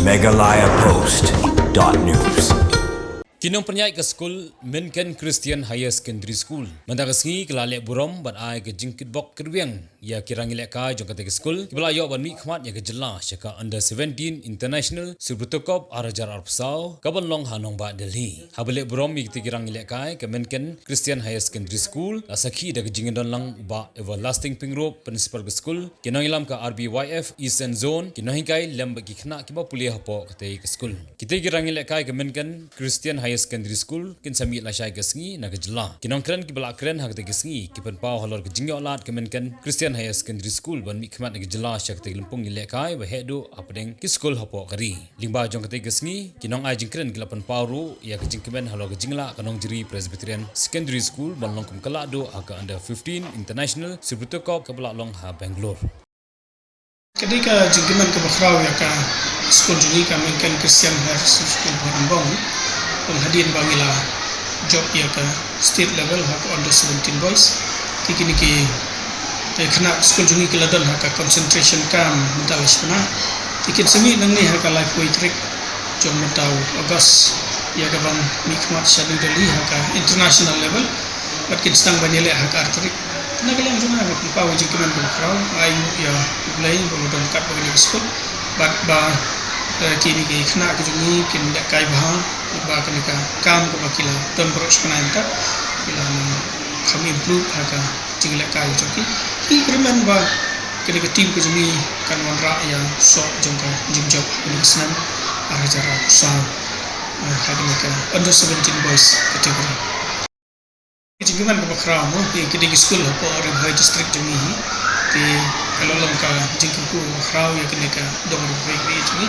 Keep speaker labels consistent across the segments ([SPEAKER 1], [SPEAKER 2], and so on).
[SPEAKER 1] megalayapost.news.
[SPEAKER 2] Kinong penyai ke skul Menken Christian Higher Secondary School. Mendagasngi kelalek burom ban ai ke jingkit bok kerwiang ya kirang ilek ka jong kate ke skul. Kibla yo ban mi khmat ya ke jela syaka under 17 international Subrutokop arajar arpsau kaban long hanong ba Delhi. Habele burom mi kite kirang ilek kai ke Menken Christian Higher Secondary School asakhi da ke jingdon lang ba everlasting pingrop principal ke skul. Kinong ilam ka RBYF Eastern Zone kinong kai lem bagi khna kiba pulia hapo kate ke skul. Kite kirang ilek kai ke Menken Christian Higher Secondary School kin sami la syai kesngi na kejela kinong kren ki bala kren hak te kesngi ki pen pau halor ke jingyo lat ke Menken Christian Higher Secondary School ban mi khmat na kejela syak te lempung ile kai wa hedu apdeng ki school hapo kari lingba jong te kesngi kinong ai jing kren ki lapan pau ru ya ke jing kemen halor ke jingla kanong jiri Presbyterian Secondary School ban long kum kala do aka under 15 international Subrutokop ke bala long ha Bangalore.
[SPEAKER 3] Ketika jingkiman ke bakrau ya ka school juri ka Menken Christian Higher School Barambong penghadian bangila job ya ka state level hak under 17 boys kini ki kena school juri ke ladon hak concentration camp mentalis pernah tiket semi nang ni hak life way trick jom mentau August ya ka bang mikmat shadu dali hak international level makin stang banyele hak artrik na galang juna hak pau jingkiman ke bakrau ai ya lain bolon kat bagi school but ba kini ke kena ke jungi kin dak kai bah ba kini ka kam ko bakila ton bros kana enta bila kami improve aga tinggal kai joki ki kremen ba kini ke tim ke jungi kan wanra ya so jongka jingjob ini senam ara jara sa hagini ka under 17 boys category jingiman ko bakra mo ki kini school ko ore high district jungi ti kalau lengka jingku bakra ya kini ka dong break jungi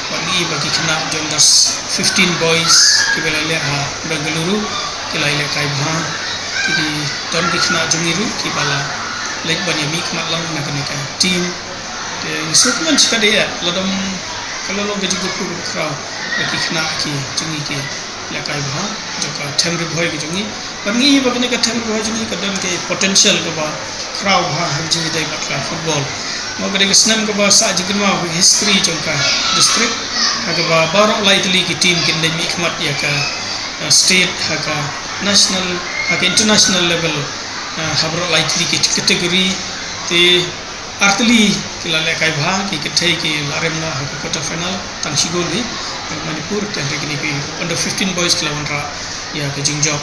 [SPEAKER 3] bagi bagi kena jonas 15 boys kibela leha Bengaluru kilai le kai bha jadi don kena jumiru kibala lek bani mi kmat lang na kanika team de sukman skade ya lodom kalau lo gaji ku crowd bagi kena ki jungi ki le kai bha joka temri boy ki jungi bagi bagi ka temri boy jungi kadam ke potential ka ba crowd ha jungi dai bakla football Magre Snam ka ba sa jigma history jongka district hagaba barok lightly ki team kin dai mikmat ya ka state haga national haga international level habro lightly ki category te artli kilale kai bha ki kethai ki laremna haga quarter final tangsi gol ni Manipur te kini ki under 15 boys kelawan ra ya ka jingjob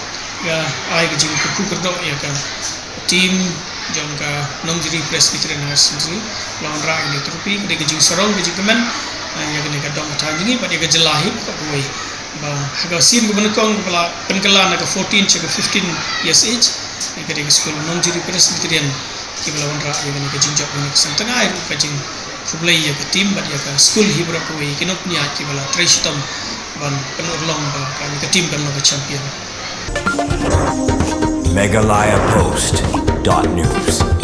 [SPEAKER 3] ya ai ka jing ku kerdo ya ka team jongka nongjiri Presbyterian Higher School lawan ra ini trupi de gejing sarong gejing kemen ya kene ka dong thangi pada ke jelahi ka boy ba haga sin ko benekong kepala penkala na ka 14 ke 15 years age ke de school nongjiri Presbyterian ki lawan ra ya kene ke jingjok ni sentana ai ka jing kublai ya ka team ba ya ka school hibra ko wi kinok nya ki bala tristom ban penurlong ba ka team ban ka champion
[SPEAKER 1] megalayapost.news.